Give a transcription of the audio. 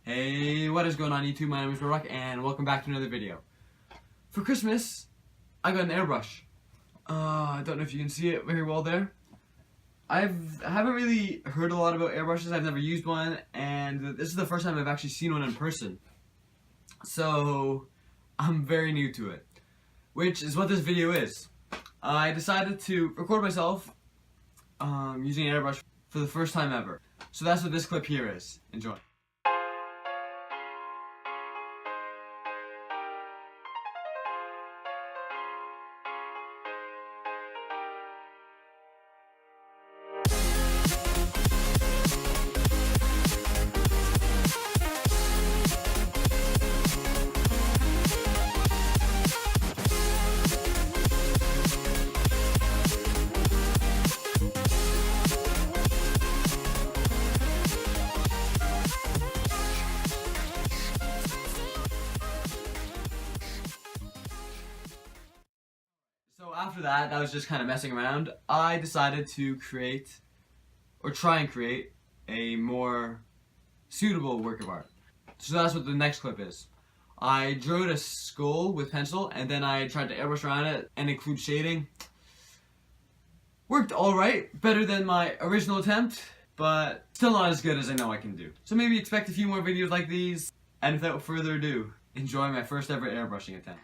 Hey, what is going on YouTube? My name is Murdoch and welcome back to another video. For Christmas, I got an airbrush. I don't know if you can see it very well there. I haven't really heard a lot about airbrushes. I've never used one, and this is the first time I've actually seen one in person. So, I'm very new to it, which is what this video is. I decided to record myself using an airbrush for the first time ever. So that's what this clip here is. Enjoy. So after that was just kind of messing around. I decided to create, or try and create, a more suitable work of art. So that's what the next clip is. I drew a skull with pencil, and then I tried to airbrush around it and include shading. Worked alright, better than my original attempt, but still not as good as I know I can do. So maybe expect a few more videos like these, and without further ado, enjoy my first ever airbrushing attempt.